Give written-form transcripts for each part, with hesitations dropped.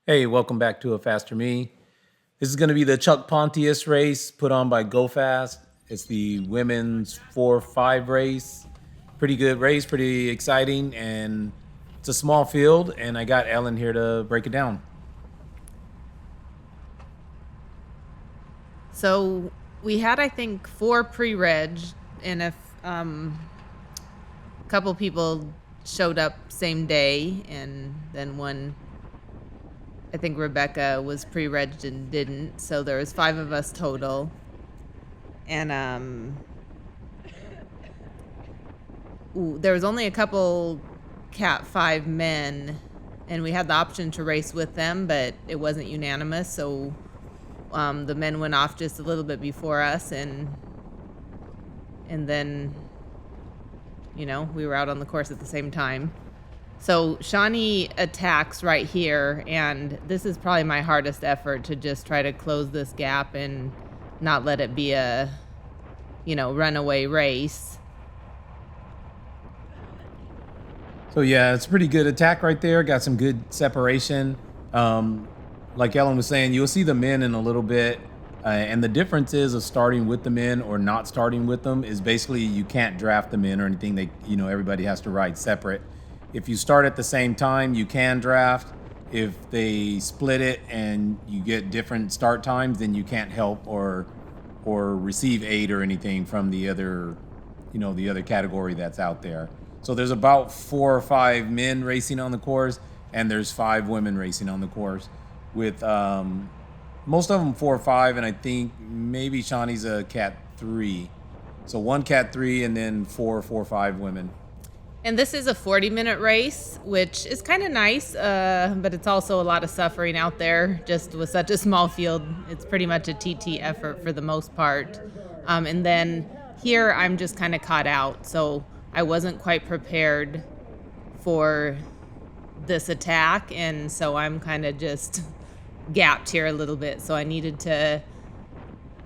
Hey, welcome back to A Faster Me. This is going to be the Chuck Pontius race put on by Go Fast. It's the women's 4-5 race. Pretty good race, pretty exciting, and it's a small field. And I got Ellen here to break it down. So we had, I think, 4 pre-reg, and a couple people showed up same day, and then one, I think Rebecca was pre-regged and didn't. So there was 5 of us total, and there was only a couple Cat 5 men, and we had the option to race with them, but it wasn't unanimous. So the men went off just a little bit before us, and then we were out on the course at the same time. So Shawnee attacks right here, and this is probably my hardest effort to just try to close this gap and not let it be a runaway race. So, yeah, it's a pretty good attack right there. Got some good separation. Like Ellen was saying, you'll see the men in a little bit. And the difference is of starting with the men or not starting with them is basically you can't draft them in or anything. Everybody has to ride separate. If you start at the same time, you can draft. If they split it and you get different start times, then you can't help or receive aid or anything from the other category that's out there. So there's about 4 or 5 men racing on the course, and there's 5 women racing on the course, with most of them 4 or 5, and I think maybe Shawnee's a Cat 3. So 1 Cat 3, and then 4 or 5 women. And this is a 40-minute race, which is kind of nice, but it's also a lot of suffering out there. Just with such a small field, it's pretty much a TT effort for the most part. And then here I'm just kind of caught out, so I wasn't quite prepared for this attack, and so I'm kind of just gapped here a little bit. So I needed to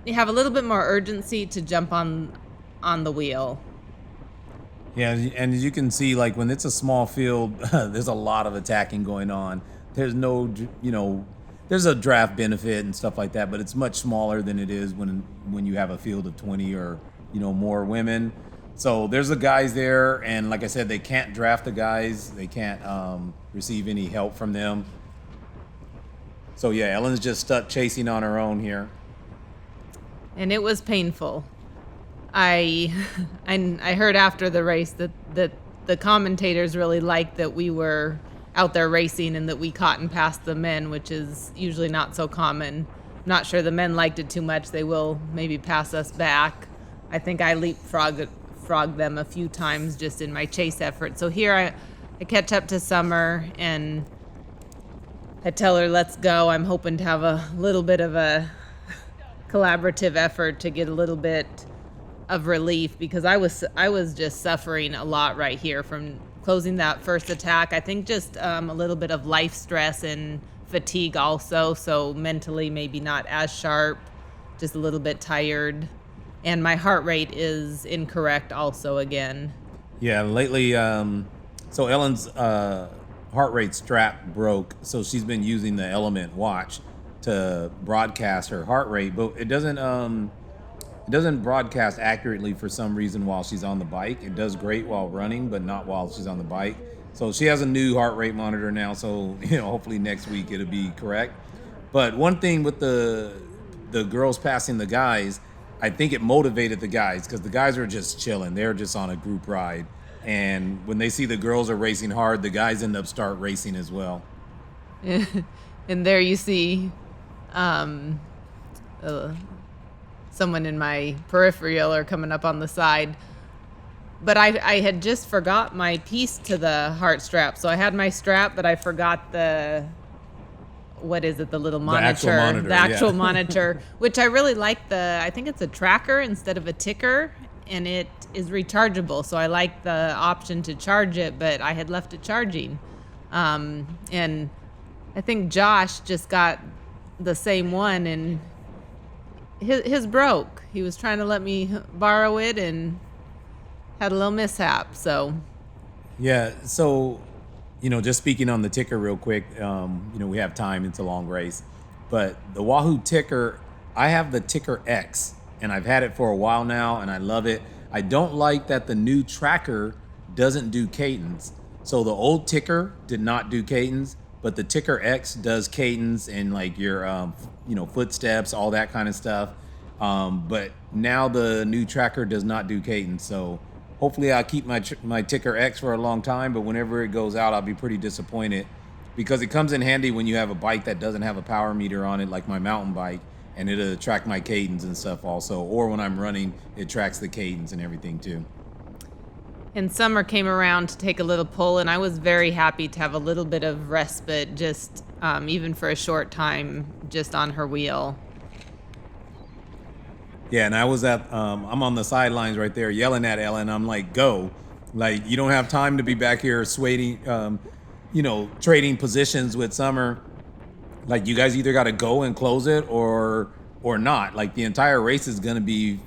have a little bit more urgency to jump on the wheel. Yeah, and as you can see, like when it's a small field, there's a lot of attacking going on. There's no, there's a draft benefit and stuff like that, but it's much smaller than it is when you have a field of 20 or more women. So there's the guys there, and like I said, they can't draft the guys. They can't receive any help from them. So yeah, Ellen's just stuck chasing on her own here. And it was painful. I heard after the race that the commentators really liked that we were out there racing and that we caught and passed the men, which is usually not so common. Not sure the men liked it too much. They will maybe pass us back. I think I leapfrogged them a few times just in my chase effort. So here I catch up to Summer, and I tell her, let's go. I'm hoping to have a little bit of a collaborative effort to get a little bit of relief, because I was just suffering a lot right here from closing that first attack. I think just a little bit of life stress and fatigue also, so mentally maybe not as sharp, just a little bit tired, and my heart rate is incorrect also again. Yeah, lately, so Ellen's heart rate strap broke, so she's been using the Element watch to broadcast her heart rate, but it doesn't broadcast accurately for some reason while she's on the bike. It does great while running, but not while she's on the bike. So she has a new heart rate monitor now, so hopefully next week it'll be correct. But one thing with the girls passing the guys, I think it motivated the guys, because the guys were just chilling. They're just on a group ride. And when they see the girls are racing hard, the guys end up start racing as well. And there you see someone in my peripheral or coming up on the side. But I had just forgot my piece to the heart strap. So I had my strap, but I forgot the little monitor. The actual monitor, which I really like. I think it's a tracker instead of a ticker, and it is rechargeable. So I like the option to charge it, but I had left it charging. And I think Josh just got the same one, and his broke. He was trying to let me borrow it and had a little mishap. So Yeah, so Just speaking on the ticker real quick, we have time. It's a long race. But the Wahoo ticker, I have the ticker X, and I've had it for a while now, and I love it. I don't like that the new tracker doesn't do cadence. So the old ticker did not do cadence, but the ticker X does cadence and like your, footsteps, all that kind of stuff. But now the new tracker does not do cadence. So hopefully I'll keep my ticker X for a long time, but whenever it goes out, I'll be pretty disappointed because it comes in handy when you have a bike that doesn't have a power meter on it, like my mountain bike, and it'll track my cadence and stuff also. Or when I'm running, it tracks the cadence and everything too. And summer came around to take a little pull, and I was very happy to have a little bit of respite, just even for a short time, just on her wheel. Yeah, and I'm on the sidelines right there yelling at Ellen. I'm like, go. Like, you don't have time to be back here trading positions with Summer. Like, you guys either got to go and close it or not. Like, the entire race is going to be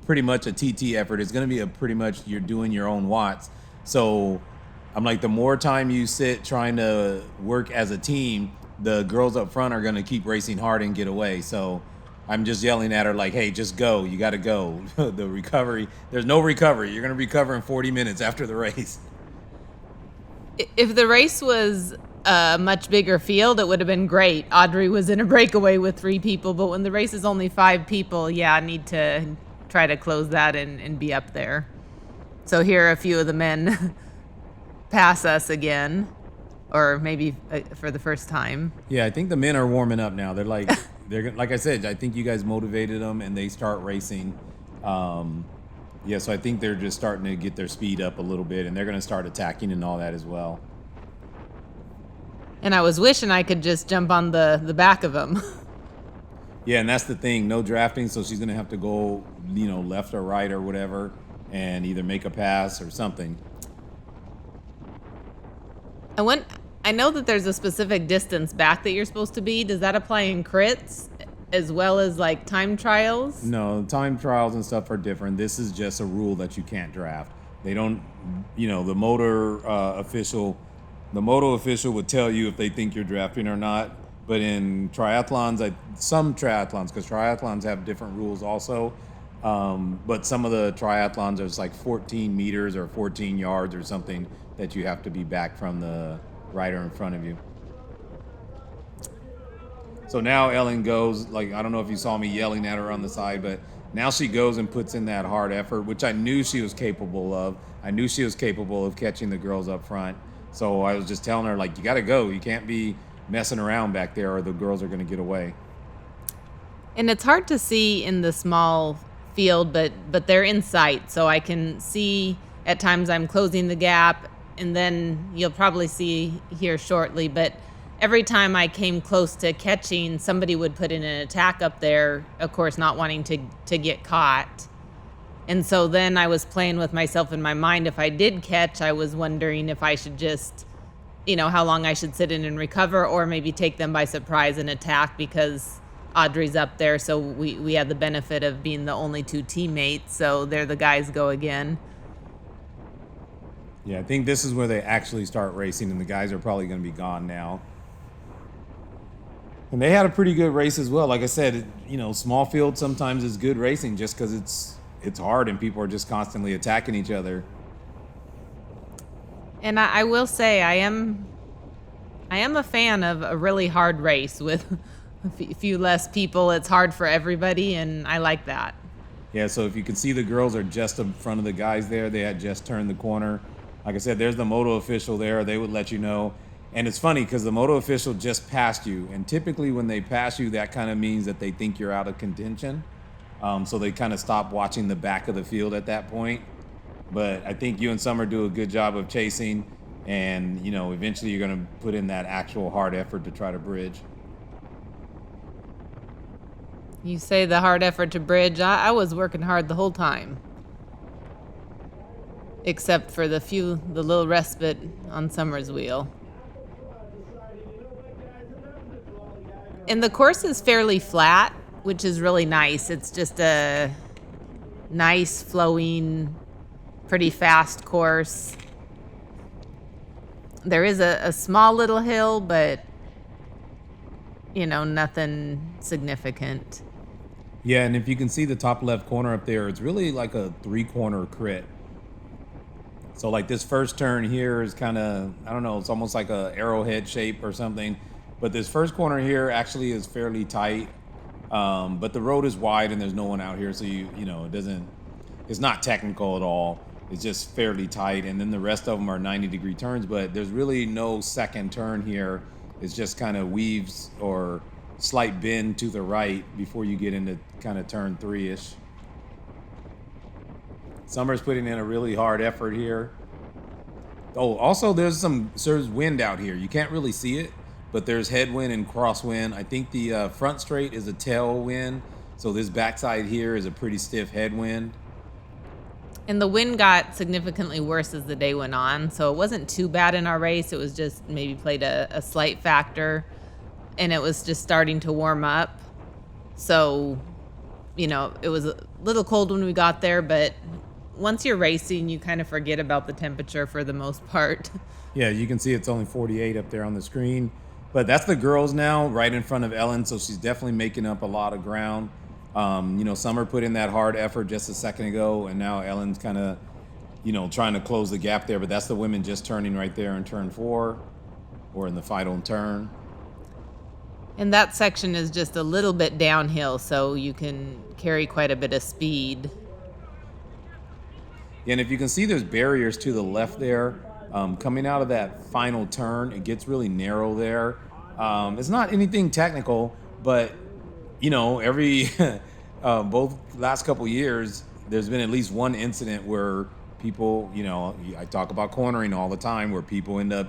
pretty much a TT effort. It's going to be pretty much you're doing your own watts. So I'm like, the more time you sit trying to work as a team, the girls up front are going to keep racing hard and get away. So I'm just yelling at her like, hey, just go. You got to go. The recovery, there's no recovery. You're going to recover in 40 minutes after the race. If the race was a much bigger field, it would have been great. Audrey was in a breakaway with 3 people, but when the race is only 5 people, I need to try to close that and be up there. So here a few of the men pass us again, or maybe for the first time. Yeah, I think the men are warming up now. They're like I said, I think you guys motivated them and they start racing. So I think they're just starting to get their speed up a little bit, and they're going to start attacking and all that as well. And I was wishing I could just jump on the back of them. Yeah, and that's the thing. No drafting, so she's going to have to go, left or right or whatever, and either make a pass or something. I know that there's a specific distance back that you're supposed to be. Does that apply in crits as well as like time trials? No, time trials and stuff are different. This is just a rule that you can't draft. They don't, the motor official would tell you if they think you're drafting or not. But in triathlons, some triathlons, because triathlons have different rules also. But some of the triathlons, there's like 14 meters or 14 yards or something that you have to be back from the rider in front of you. So now Ellen goes, like, I don't know if you saw me yelling at her on the side, but now she goes and puts in that hard effort, which I knew she was capable of. I knew she was capable of catching the girls up front. So I was just telling her, like, you got to go. You can't be messing around back there or the girls are going to get away. And it's hard to see in the small field, but they're in sight. So I can see at times I'm closing the gap, and then you'll probably see here shortly, but every time I came close to catching, somebody would put in an attack up there, of course, not wanting to get caught. And so then I was playing with myself in my mind. If I did catch, I was wondering if I should just, how long I should sit in and recover, or maybe take them by surprise and attack because Audrey's up there. So we had the benefit of being the only 2 teammates. So there the guys go again. Yeah, I think this is where they actually start racing, and the guys are probably going to be gone now. And they had a pretty good race as well. Like I said, small field sometimes is good racing just because it's hard and people are just constantly attacking each other. And I will say I am a fan of a really hard race with a few less people. It's hard for everybody, and I like that. Yeah, so if you can see, the girls are just in front of the guys there. They had just turned the corner. Like I said, there's the moto official there. They would let you know. And it's funny because the moto official just passed you. And typically when they pass you, that kind of means that they think you're out of contention. So they kind of stop watching the back of the field at that point. But I think you and Summer do a good job of chasing. And, eventually you're going to put in that actual hard effort to try to bridge. You say the hard effort to bridge. I was working hard the whole time. Except for the little respite on Summer's wheel. And the course is fairly flat, which is really nice. It's just a nice, flowing, pretty fast course. There is a small little hill, but nothing significant. Yeah, and if you can see the top left corner up there, it's really like a 3-corner crit. So like this first turn here is kind of, I don't know, it's almost like a arrowhead shape or something. But this first corner here actually is fairly tight. But the road is wide and there's no one out here, so it's not technical at all. It's just fairly tight, and then the rest of them are 90-degree turns, but there's really no second turn here. It's just kind of weaves or slight bend to the right before you get into kind of turn 3-ish. Summer's putting in a really hard effort here. Oh, also there's wind out here. You can't really see it, but there's headwind and crosswind. I think the front straight is a tailwind, so this backside here is a pretty stiff headwind. And the wind got significantly worse as the day went on, so it wasn't too bad in our race. It was just maybe played a slight factor, and it was just starting to warm up. So, it was a little cold when we got there, but once you're racing, you kind of forget about the temperature for the most part. Yeah, you can see it's only 48 up there on the screen. But that's the girls now, right in front of Ellen, so she's definitely making up a lot of ground. Summer put in that hard effort just a second ago, and now Ellen's kind of, trying to close the gap there. But that's the women just turning right there in turn 4, or in the final turn. And that section is just a little bit downhill, so you can carry quite a bit of speed. Yeah, and if you can see, there's barriers to the left there. Coming out of that final turn, it gets really narrow there. It's not anything technical, but every both last couple years, there's been at least one incident where people, I talk about cornering all the time, where people end up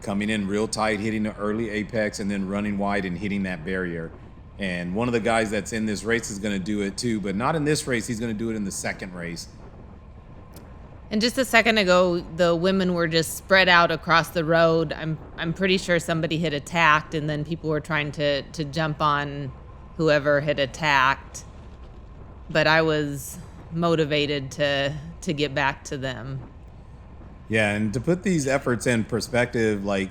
coming in real tight, hitting the early apex, and then running wide and hitting that barrier. And one of the guys that's in this race is going to do it too, but not in this race. He's going to do it in the second race. And just a second ago, the women were just spread out across the road. I'm pretty sure somebody had attacked, and then people were trying to jump on whoever had attacked. But I was motivated to get back to them. Yeah, and to put these efforts in perspective, like,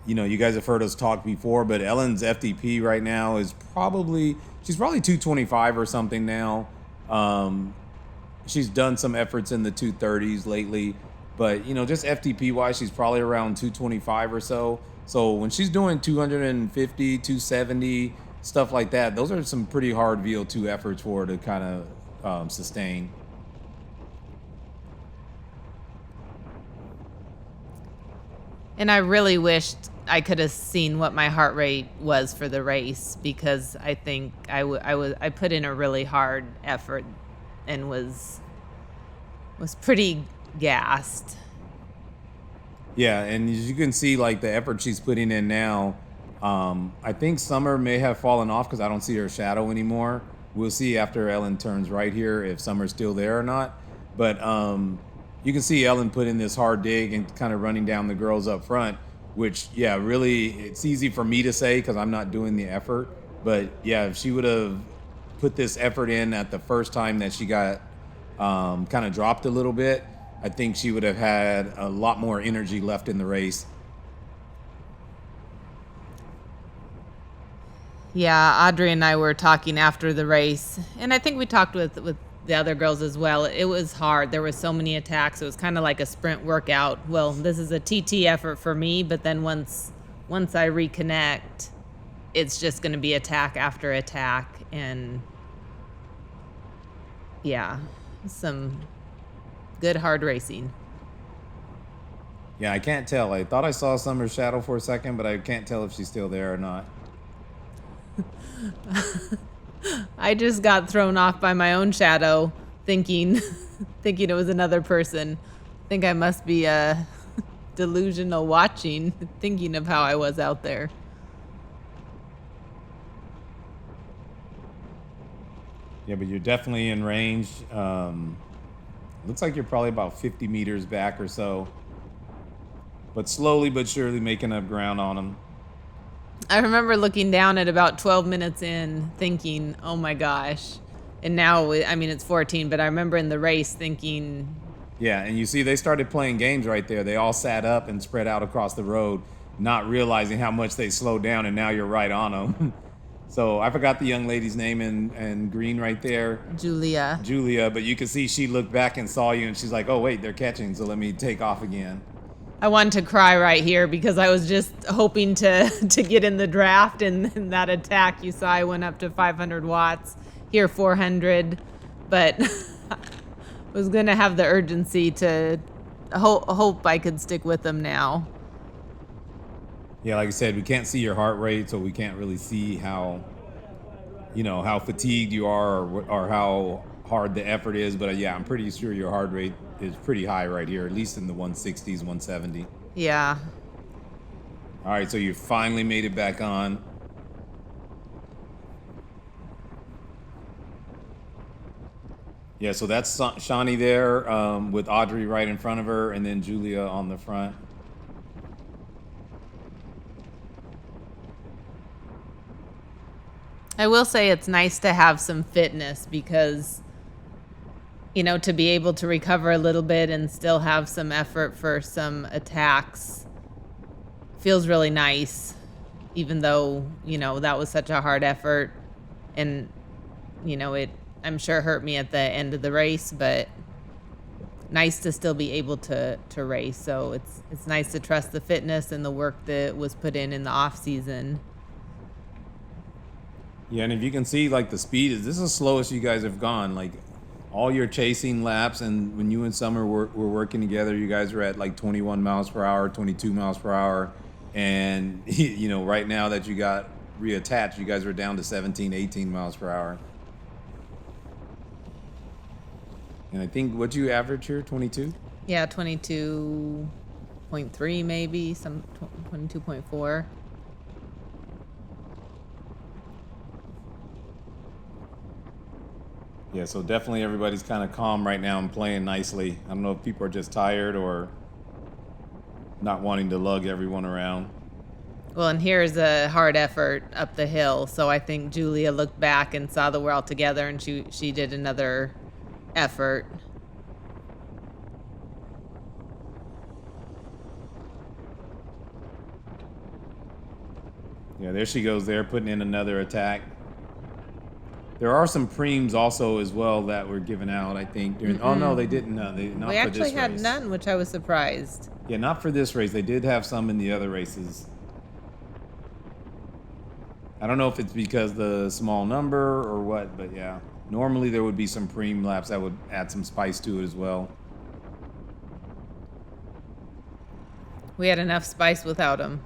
you guys have heard us talk before, but Ellen's FTP right now is she's probably 225 or something now. She's done some efforts in the 230s lately, but just FTP wise, she's probably around 225 or so. So when she's doing 250, 270, stuff like that, those are some pretty hard VO2 efforts for her to kind of sustain. And I really wished I could have seen what my heart rate was for the race, because I think I put in a really hard effort and was pretty gassed. Yeah, and as you can see, like, the effort she's putting in now, I think Summer may have fallen off because I don't see her shadow anymore. We'll see after Ellen turns right here if Summer's still there or not. But you can see Ellen put in this hard dig and kind of running down the girls up front, which, yeah, really, it's easy for me to say because I'm not doing the effort. But, yeah, if she would have put this effort in at the first time that she got kind of dropped a little bit, I think she would have had a lot more energy left in the race. Yeah, Audrey and I were talking after the race, and I think we talked with the other girls as well. It was hard. There were so many attacks. It was kind of like a sprint workout. Well, this is a TT effort for me, but then once I reconnect, it's just going to be attack after attack, and yeah, some good hard racing. Yeah, I can't tell. I thought I saw Summer's shadow for a second, but I can't tell if she's still there or not. I just got thrown off by my own shadow, thinking it was another person. I think I must be delusional watching, thinking of how I was out there. Yeah, but you're definitely in range. Looks like you're probably about 50 meters back or so. But slowly but surely making up ground on them. I remember looking down at about 12 minutes in, thinking, oh my gosh. And now, I mean, it's 14, but I remember in the race thinking, Yeah, and you see they started playing games right there. They all sat up and spread out across the road, not realizing how much they slowed down, and now you're right on them. So I forgot the young lady's name in green right there, Julia. Julia, but you can see she looked back and saw you, and she's like, "Oh wait, they're catching, so let me take off again." I wanted to cry right here because I was just hoping to to get in the draft, and in that attack you saw I went up to 500 watts, here 400, but was going to have the urgency to hope I could stick with them now. Yeah, like I said, we can't see your heart rate, so we can't really see how, how fatigued you are or how hard the effort is. But yeah, I'm pretty sure your heart rate is pretty high right here, at least in the 160s, 170. Yeah. All right, so you finally made it back on. Yeah, so that's Shawnee there with Audrey right in front of her, and then Julia on the front. I will say it's nice to have some fitness because, to be able to recover a little bit and still have some effort for some attacks feels really nice, even though, that was such a hard effort and, it, I'm sure hurt me at the end of the race, but nice to still be able to race. So it's nice to trust the fitness and the work that was put in the off season. Yeah, and if you can see, like, the speed this is the slowest you guys have gone. Like, all your chasing laps, and when you and Summer were working together, you guys were at like 21 miles per hour, 22 miles per hour. And, right now that you got reattached, you guys are down to 17, 18 miles per hour. And I think, what you average here, 22? Yeah, 22.3 maybe, some 22.4. Yeah, so definitely everybody's kind of calm right now and playing nicely. I don't know if people are just tired or not wanting to lug everyone around. Well, and here's a hard effort up the hill. So I think Julia looked back and saw that we're all together, and she did another effort. Yeah, there she goes there, putting in another attack. There are some preems also as well that were given out, I think. Oh, no, they didn't. Not We for this actually had race. none, which I was surprised. Yeah, not for this race. They did have some in the other races. I don't know if it's because the small number or what, but yeah. Normally there would be some preem laps that would add some spice to it as well. We had enough spice without them.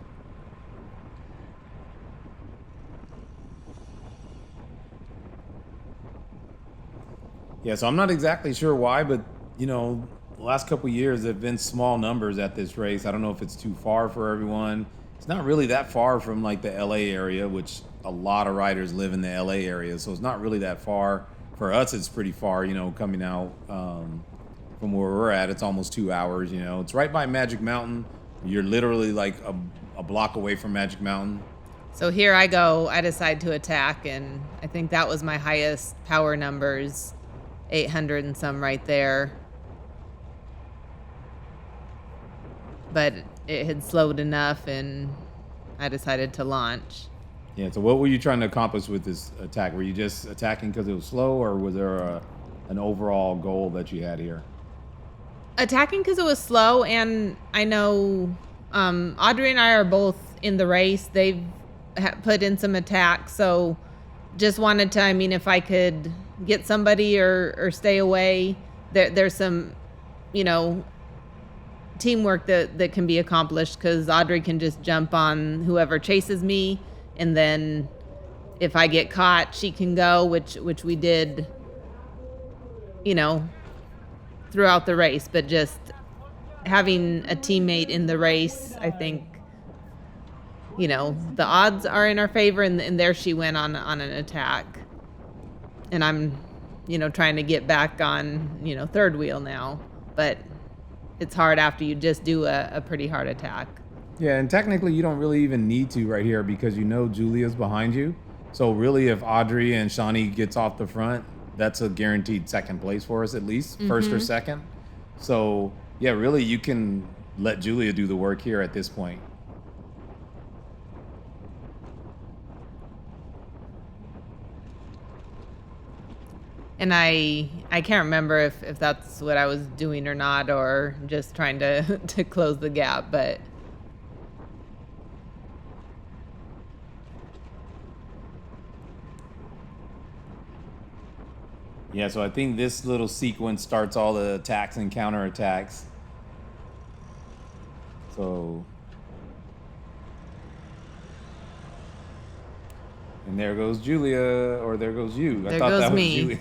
Yeah, so I'm not exactly sure why, but, the last couple of years there have been small numbers at this race. I don't know if it's too far for everyone. It's not really that far from, like, the LA area, which a lot of riders live in the LA area, so it's not really that far. For us, it's pretty far, coming out from where we're at. It's almost 2 hours, It's right by Magic Mountain. You're literally, like, a block away from Magic Mountain. So here I go. I decide to attack, and I think that was my highest power numbers. 800 and some right there. But it had slowed enough, and I decided to launch. Yeah, so what were you trying to accomplish with this attack? Were you just attacking because it was slow, or was there an overall goal that you had here? Attacking because it was slow, and I know Audrey and I are both in the race. They've put in some attacks, so just wanted to, if I could get somebody or stay away, there's some, teamwork that can be accomplished, because Audrey can just jump on whoever chases me, and then if I get caught, she can go, which we did, throughout the race. But just having a teammate in the race, I think, the odds are in our favor, and there she went on an attack. And I'm, trying to get back on, third wheel now. But it's hard after you just do a pretty hard attack. Yeah, and technically you don't really even need to right here, because Julia's behind you. So really, if Audrey and Shawnee gets off the front, that's a guaranteed second place for us, at least, first or second. So yeah, really, you can let Julia do the work here at this point. And I can't remember if that's what I was doing or not, or just trying to to close the gap, but Yeah, so I think this little sequence starts all the attacks and counterattacks. So, and there goes Julia, or there goes you. I there thought goes that was me.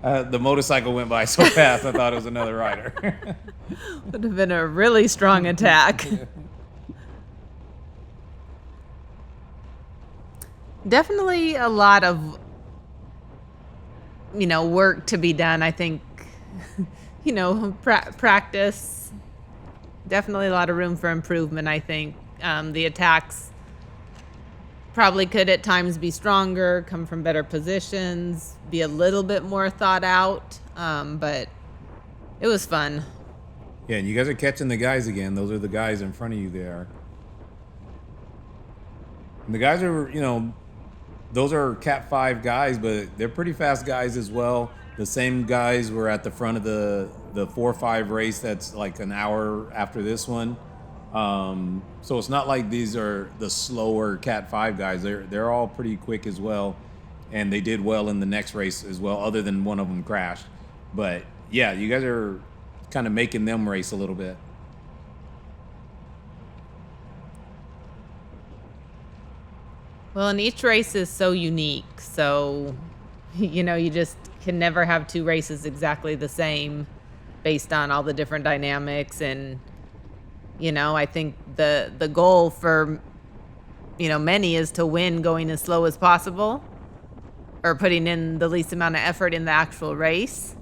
Julia. The motorcycle went by so fast, I thought it was another rider. Would have been a really strong attack. Definitely a lot of, work to be done. I think, practice. Definitely a lot of room for improvement. I think the attacks probably could at times be stronger, come from better positions, be a little bit more thought out. But it was fun. Yeah, and you guys are catching the guys again. Those are the guys in front of you there. And the guys are, those are Cat 5 guys, but they're pretty fast guys as well. The same guys were at the front of the 4-5 race that's like an hour after this one. So it's not like these are the slower Cat 5 guys. They're all pretty quick as well. And they did well in the next race as well, other than one of them crashed. But yeah, you guys are kind of making them race a little bit. Well, and each race is so unique. So, you just can never have two races exactly the same based on all the different dynamics. And, I think the goal for, many is to win going as slow as possible or putting in the least amount of effort in the actual race.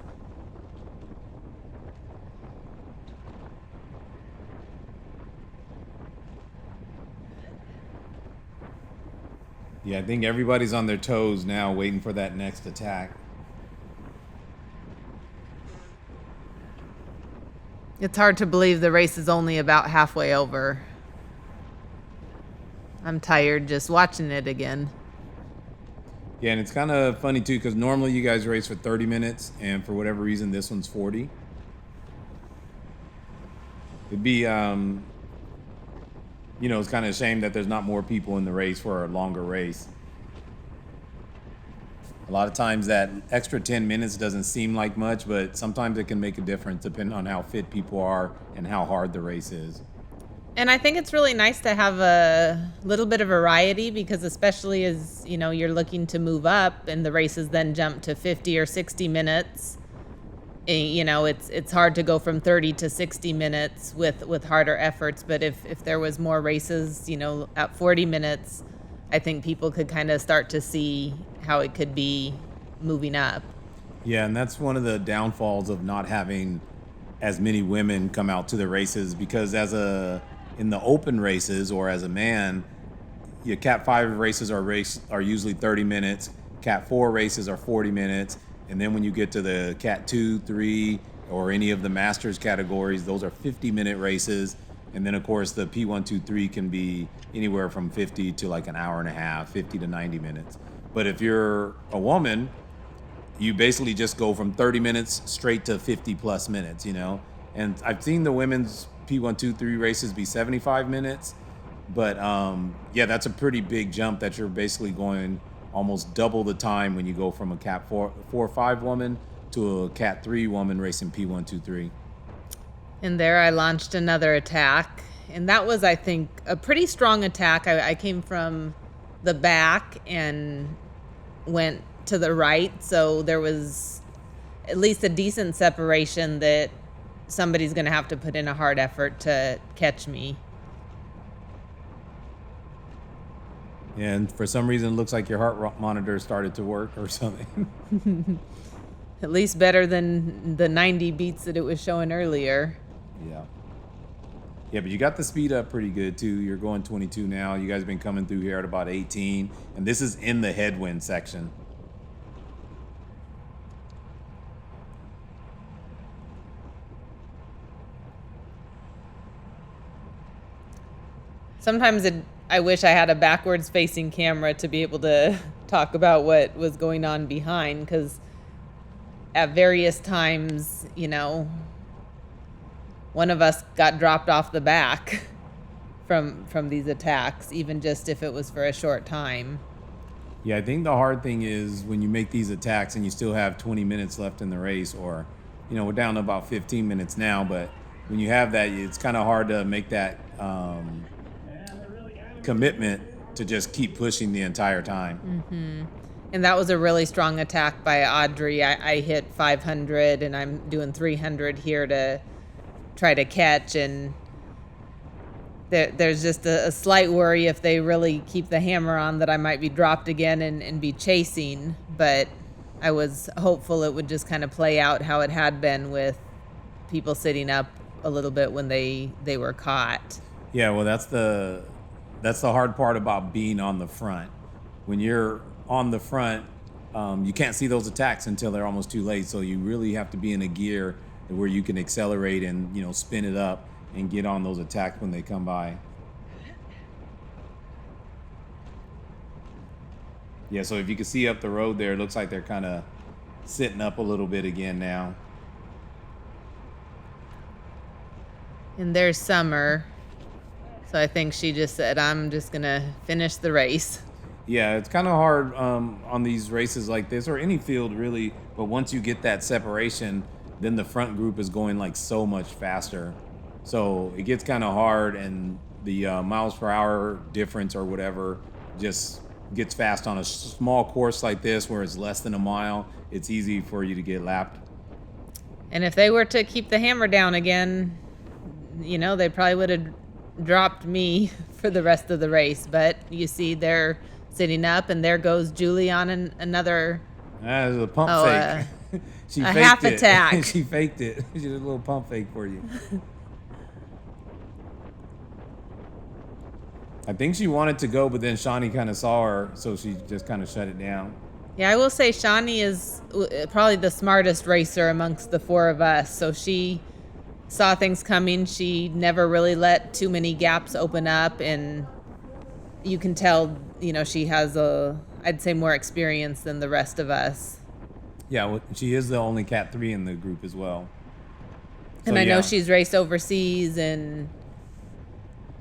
Yeah, I think everybody's on their toes now waiting for that next attack. It's hard to believe the race is only about halfway over. I'm tired just watching it again. Yeah, and it's kind of funny too because normally you guys race for 30 minutes, and for whatever reason, this one's 40. It'd be, it's kind of a shame that there's not more people in the race for a longer race. A lot of times that extra 10 minutes doesn't seem like much, but sometimes it can make a difference depending on how fit people are and how hard the race is. And I think it's really nice to have a little bit of variety because especially as, you're looking to move up and the races then jump to 50 or 60 minutes, it's hard to go from 30 to 60 minutes with harder efforts. But if there was more races, at 40 minutes, I think people could kind of start to see how it could be moving up. Yeah, and that's one of the downfalls of not having as many women come out to the races because in the open races or as a man, your Cat 5 races are usually 30 minutes, Cat 4 races are 40 minutes, and then when you get to the Cat 2, 3, or any of the Masters categories, those are 50-minute races. And then, of course, the P1, 2, 3 can be anywhere from 50 to like an hour and a half, 50 to 90 minutes. But if you're a woman, you basically just go from 30 minutes straight to 50 plus minutes, And I've seen the women's P1, 2, 3 races be 75 minutes. But yeah, that's a pretty big jump that you're basically going almost double the time when you go from a Cat 4 or 5 woman to a Cat 3 woman racing P1, 2, 3. And there I launched another attack. And that was, I think, a pretty strong attack. I came from the back and went to the right. So there was at least a decent separation that somebody's going to have to put in a hard effort to catch me. And for some reason, it looks like your heart monitor started to work or something. At least better than the 90 beats that it was showing earlier. Yeah. Yeah, but you got the speed up pretty good, too. You're going 22 now. You guys have been coming through here at about 18. And this is in the headwind section. Sometimes I wish I had a backwards facing camera to be able to talk about what was going on behind, because at various times, one of us got dropped off the back from these attacks, even just if it was for a short time. Yeah, I think the hard thing is when you make these attacks and you still have 20 minutes left in the race, or, we're down to about 15 minutes now, but when you have that, it's kind of hard to make that commitment to just keep pushing the entire time. And that was a really strong attack by Audrey. I hit 500 and I'm doing 300 here to try to catch, and there's just a slight worry if they really keep the hammer on that I might be dropped again and be chasing. But I was hopeful it would just kind of play out how it had been with people sitting up a little bit when they were caught. Yeah, well, that's the hard part about being on the front. When you're on the front, you can't see those attacks until they're almost too late. So you really have to be in a gear where you can accelerate and spin it up and get on those attacks when they come by. Yeah, so if you can see up the road there, it looks like they're kind of sitting up a little bit again now. And there's Summer. So I think she just said, I'm just going to finish the race. Yeah, it's kind of hard on these races like this, or any field really, but once you get that separation, then the front group is going like so much faster. So it gets kind of hard, and the miles per hour difference or whatever just gets fast on a small course like this where it's less than a mile. It's easy for you to get lapped. And if they were to keep the hammer down again, they probably would have dropped me for the rest of the race. But you see they're sitting up, and there goes Julie on another. That was a pump fake. She a faked half it. attack. She faked it. She did a little pump fake for you. I think she wanted to go, but then Shawnee kind of saw her, so she just kind of shut it down. Yeah, I will say Shawnee is probably the smartest racer amongst the four of us. So she saw things coming. She never really let too many gaps open up, and you can tell, she has I'd say more experience than the rest of us. Yeah, well, she is the only Cat 3 in the group as well. And I know she's raced overseas, and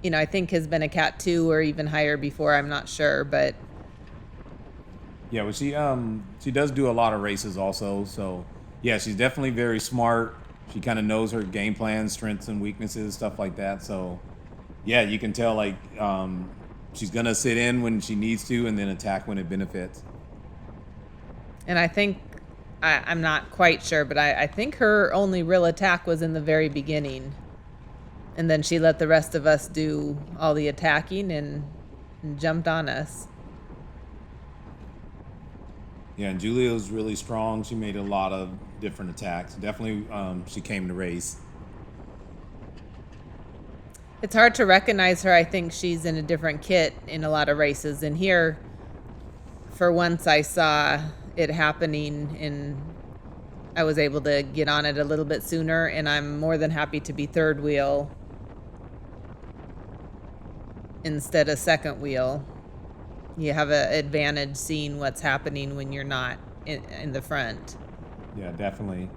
I think has been a Cat 2 or even higher before. I'm not sure, but yeah, well, she does do a lot of races also. So yeah, she's definitely very smart. She kind of knows her game plan, strengths and weaknesses, stuff like that. So yeah, you can tell she's gonna sit in when she needs to and then attack when it benefits. And I think I'm not quite sure, but I think her only real attack was in the very beginning. And then she let the rest of us do all the attacking and jumped on us. Yeah, and Julia was really strong. She made a lot of different attacks. Definitely, she came to race. It's hard to recognize her. I think she's in a different kit in a lot of races. And here, for once, I saw it happening, and I was able to get on it a little bit sooner. And I'm more than happy to be third wheel instead of second wheel. You have an advantage seeing what's happening when you're not in the front. Yeah, definitely.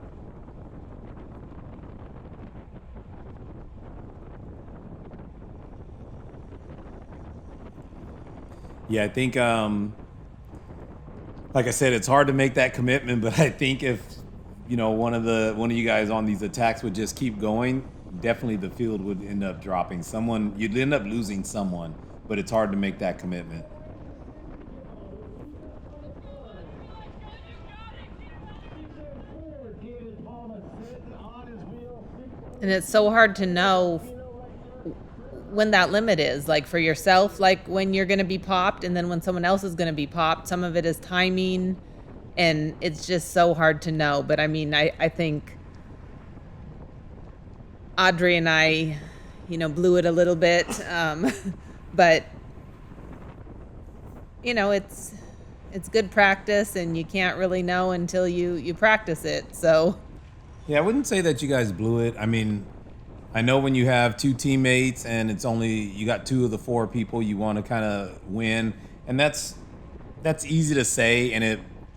Yeah, I think, like I said, it's hard to make that commitment, but I think if, one of you guys on these attacks would just keep going, definitely the field would end up dropping. You'd end up losing someone, but it's hard to make that commitment. And it's so hard to know when that limit is, like for yourself, like when you're going to be popped, and then when someone else is going to be popped. Some of it is timing, and it's just so hard to know. But I mean, I think Audrey and I, blew it a little bit. But, it's good practice, and you can't really know until you practice it. So Yeah, I wouldn't say that you guys blew it. I mean, I know when you have two teammates and it's only you got two of the four people you want to kind of win, and that's easy to say, and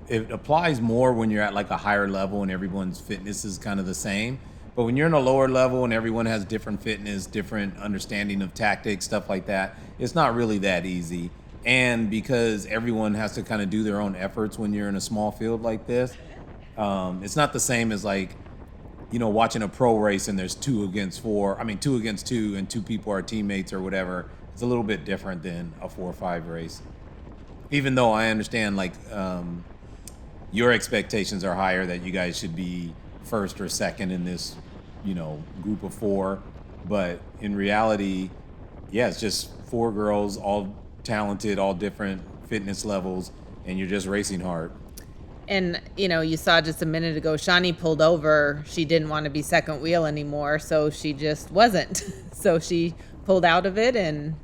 it applies more when you're at like a higher level and everyone's fitness is kind of the same. But when you're in a lower level and everyone has different fitness, different understanding of tactics, stuff like that, it's not really that easy. And because everyone has to kind of do their own efforts when you're in a small field like this, it's not the same as like watching a pro race and there's 2 against 4. I mean, 2 against 2, and two people are teammates or whatever. It's a little bit different than a 4 or 5 race. Even though I understand, like, your expectations are higher that you guys should be first or second in this, group of 4. But in reality, yeah, it's just 4 girls, all talented, all different fitness levels, and you're just racing hard. And, you saw just a minute ago, Shawnee pulled over. She didn't want to be second wheel anymore, so she just wasn't. So she pulled out of it, and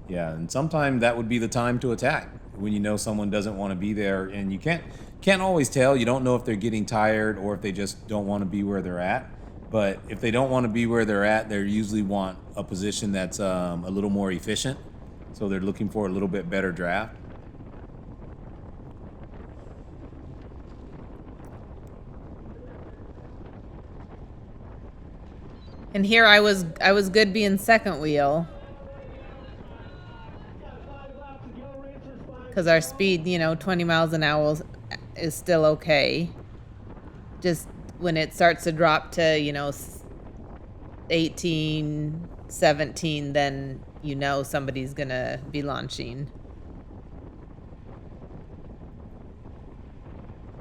Yeah, and sometimes that would be the time to attack when you know someone doesn't want to be there, and you can't always tell. You don't know if they're getting tired or if they just don't want to be where they're at. But if they don't want to be where they're at, they usually want a position that's a little more efficient. So they're looking for a little bit better draft. and here I was good being second wheel. Because our speed, 20 miles an hour is still okay. Just when it starts to drop to, 18, 17, then somebody's going to be launching.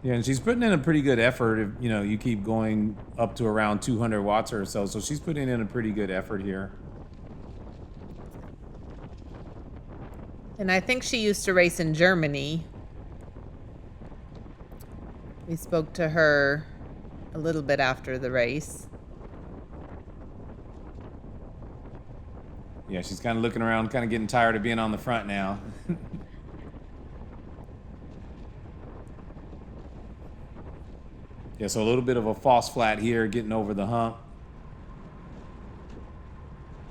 Yeah, and she's putting in a pretty good effort. If you keep going up to around 200 watts or so, so she's putting in a pretty good effort here. And I think she used to race in Germany. We spoke to her a little bit after the race. Yeah, she's kind of looking around, kind of getting tired of being on the front now. Yeah, so a little bit of a false flat here, getting over the hump.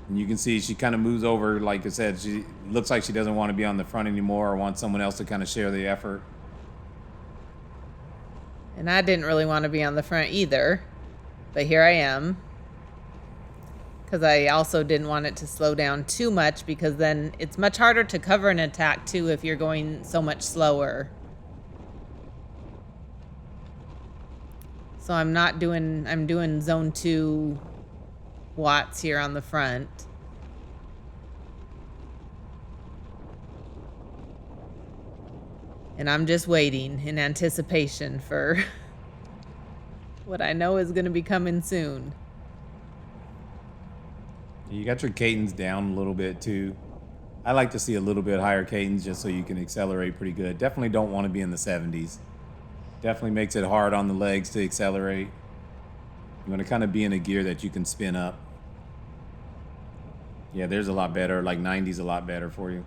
And you can see she kind of moves over. Like I said, she looks like she doesn't want to be on the front anymore or wants someone else to kind of share the effort. And I didn't really want to be on the front either. But here I am. Because I also didn't want it to slow down too much, because then it's much harder to cover an attack too if you're going so much slower. So I'm doing zone 2 watts here on the front. And I'm just waiting in anticipation for what I know is going to be coming soon. You got your cadence down a little bit too. I like to see a little bit higher cadence just so you can accelerate pretty good. Definitely don't want to be in the 70s. Definitely makes it hard on the legs to accelerate. You want to kind of be in a gear that you can spin up. Yeah, there's a lot better. Like 90's a lot better for you.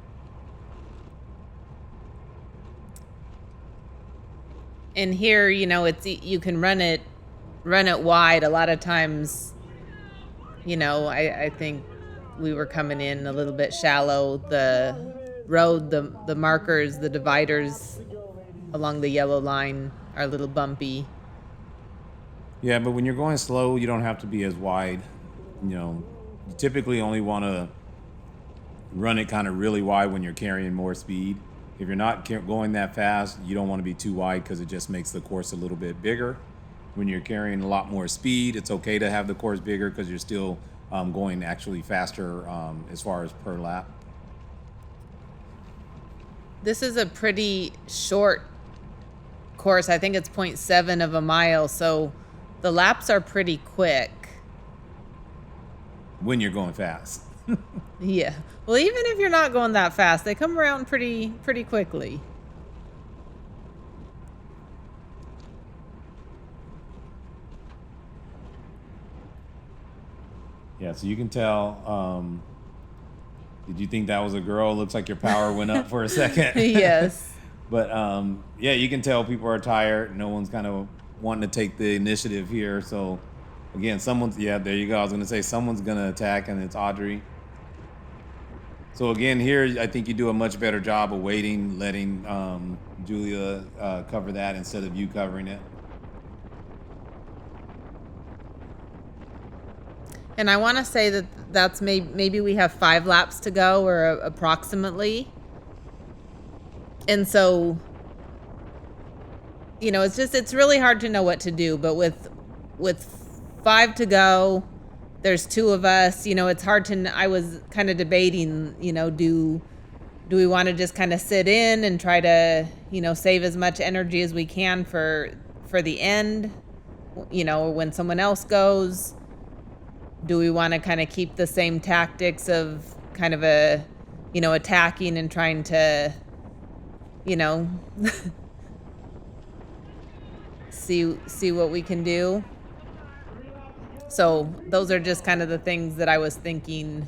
And here, it's you can run it wide. A lot of times, I think we were coming in a little bit shallow. The road, the markers, the dividers along the yellow line are a little bumpy. Yeah, but when you're going slow, you don't have to be as wide. You typically only want to run it kind of really wide when you're carrying more speed. If you're not going that fast, you don't want to be too wide because it just makes the course a little bit bigger. When you're carrying a lot more speed, it's okay to have the course bigger because you're still going actually faster as far as per lap. This is a pretty short course. I think it's 0.7 of a mile, so the laps are pretty quick. When you're going fast. Yeah. Well, even if you're not going that fast, they come around pretty quickly. Yeah, so you can tell. Did you think that was a girl? Looks like your power went up for a second. Yes. But yeah, you can tell people are tired. No one's kind of wanting to take the initiative here. So Again, someone's, yeah, there you go. I was going to say someone's going to attack, and it's Audrey. So again, here, I think you do a much better job of waiting, letting Julia cover that instead of you covering it. And I want to say that that's maybe we have 5 laps to go, or approximately. And so, it's really hard to know what to do. But with 5 to go, there's 2 of us. It's hard to. I was kind of debating. Do we want to just kind of sit in and try to save as much energy as we can for the end? When someone else goes. Do we want to kind of keep the same tactics of kind of attacking and trying to, see what we can do? So those are just kind of the things that I was thinking.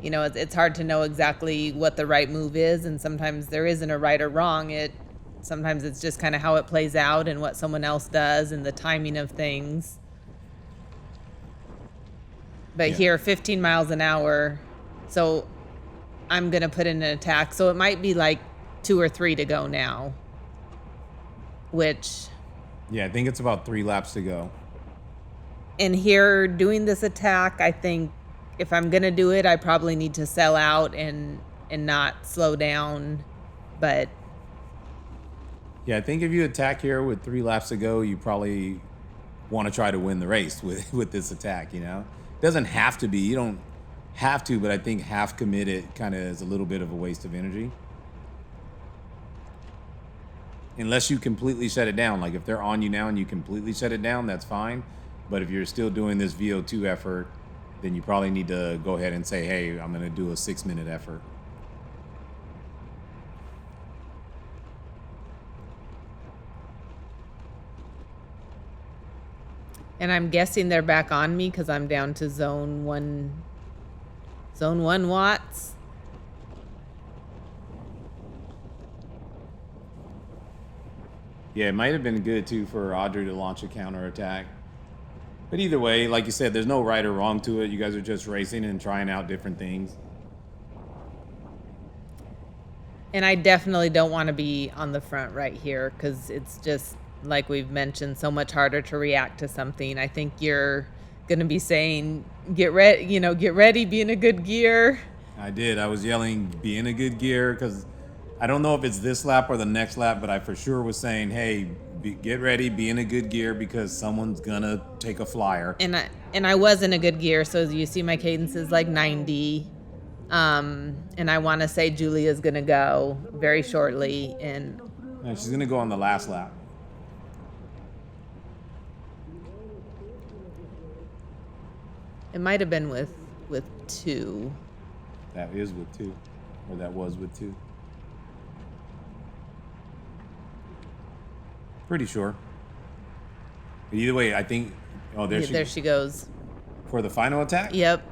It's hard to know exactly what the right move is, and sometimes there isn't a right or wrong. Sometimes it's just kind of how it plays out and what someone else does and the timing of things. But Yeah. here, 15 miles an hour, so I'm going to put in an attack. So it might be like 2 or 3 to go now, which, Yeah, I think it's about 3 laps to go. and here, doing this attack, I think if I'm going to do it, I probably need to sell out and not slow down. But Yeah, I think if you attack here with 3 laps to go, you probably want to try to win the race with this attack, Doesn't have to be. You don't have to, but I think half committed kind of is a little bit of a waste of energy. Unless you completely shut it down. Like if they're on you now and you completely shut it down, that's fine. But if you're still doing this VO2 effort, then you probably need to go ahead and say, hey, I'm going to do a 6-minute effort. And I'm guessing they're back on me because I'm down to zone 1 watts. Yeah, it might have been good too for Audrey to launch a counterattack. But either way, like you said, there's no right or wrong to it. You guys are just racing and trying out different things. And I definitely don't want to be on the front right here because it's just, like we've mentioned, so much harder to react to something. I think you're going to be saying, get ready, be in a good gear. I did. I was yelling, be in a good gear, because I don't know if it's this lap or the next lap, but I for sure was saying, hey, get ready, be in a good gear, because someone's going to take a flyer. And I was in a good gear, so as you see, my cadence is like 90. And I want to say Julia's going to go very shortly. And she's going to go on the last lap. it might have been with 2. That is with 2. Or that was with 2. Pretty sure. But either way, I think... Oh, There she goes. For the final attack? Yep.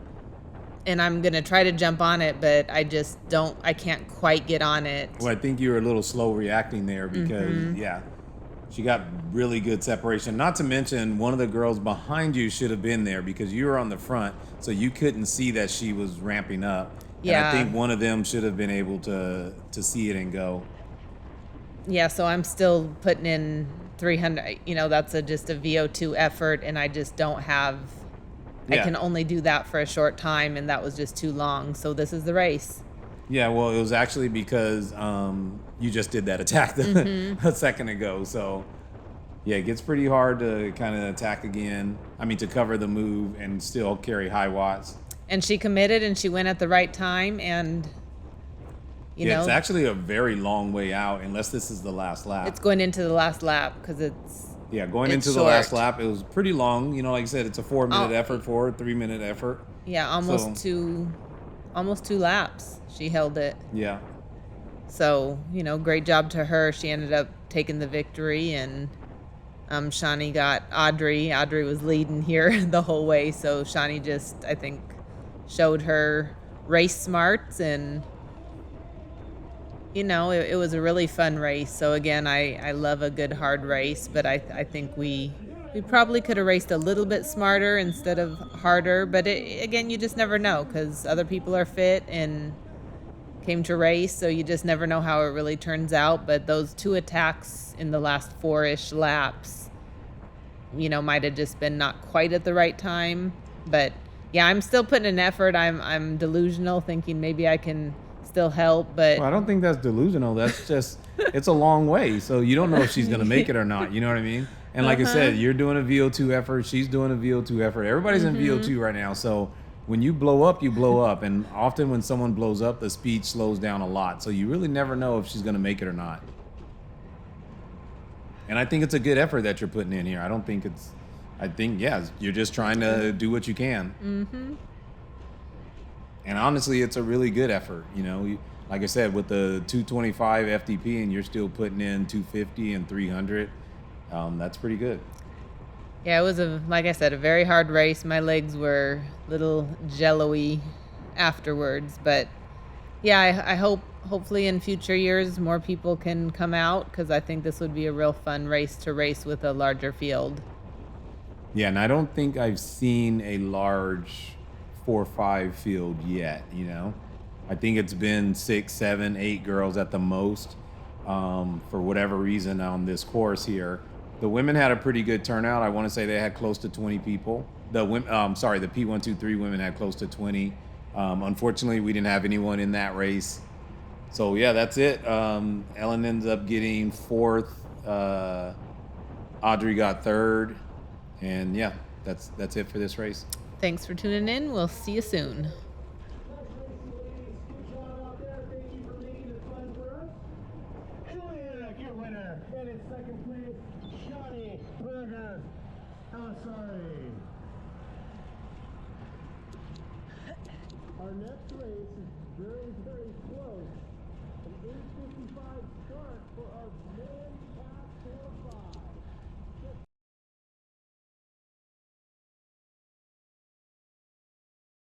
And I'm going to try to jump on it, but I can't quite get on it. Well, I think you were a little slow reacting there because, she got really good separation. Not to mention, one of the girls behind you should have been there because you were on the front, so you couldn't see that she was ramping up. Yeah. And I think one of them should have been able to see it and go. Yeah, so I'm still putting in 300. That's just a VO2 effort, and I just don't have... I can only do that for a short time, and that was just too long. So this is the race. Yeah, well, it was actually because you just did that attack a second ago. So, yeah, it gets pretty hard to kind of attack again. I mean, to cover the move and still carry high watts. And she committed, and she went at the right time, and, it's actually a very long way out, unless this is the last lap. It's going into the last lap because it's... Yeah, going it's into short. the last lap, it was pretty long. Like I said, it's a 4-minute effort for a 3-minute effort. Yeah, almost 2 laps. She held it. Yeah. So, great job to her. She ended up taking the victory, and Shani got Audrey. Audrey was leading here the whole way, so Shani just, I think, showed her race smarts, and it was a really fun race. So again, I love a good hard race, but I think we We probably could have raced a little bit smarter instead of harder, but again, you just never know because other people are fit and came to race, so you just never know how it really turns out. But those two attacks in the last four-ish laps, might have just been not quite at the right time. But yeah, I'm still putting an effort. I'm delusional, thinking maybe I can still help, but Well, I don't think that's delusional. That's just it's a long way, so you don't know if she's gonna make it or not. You know what I mean? And like I uh-huh. said, you're doing a VO2 effort. She's doing a VO2 effort. Everybody's in Mhm. VO2 right now. So when you blow up, you blow up. And often when someone blows up, the speed slows down a lot. So you really never know if she's gonna make it or not. And I think it's a good effort that you're putting in here. I don't think it's. I think yeah, you're just trying to do what you can. Mhm. And honestly, it's a really good effort. Like I said, with the 225 FTP, and you're still putting in 250 and 300. That's pretty good. Yeah, it was like I said, a very hard race. My legs were little jello-y afterwards, but yeah, I hopefully in future years more people can come out because I think this would be a real fun race to race with a larger field. Yeah, and I don't think I've seen a large 4-5 field yet. I think it's been 6, 7, 8 girls at the most. For whatever reason on this course here, the women had a pretty good turnout. I want to say they had close to 20 people. The women, sorry, the P123 women had close to 20. Unfortunately, we didn't have anyone in that race. So yeah, that's it. Ellen ends up getting fourth. Audrey got third, and yeah, that's it for this race. Thanks for tuning in. We'll see you soon. Your winner, and in second place, Johnny Berger. Oh, sorry. Our next race is very, very close. An 8:55 start for our men.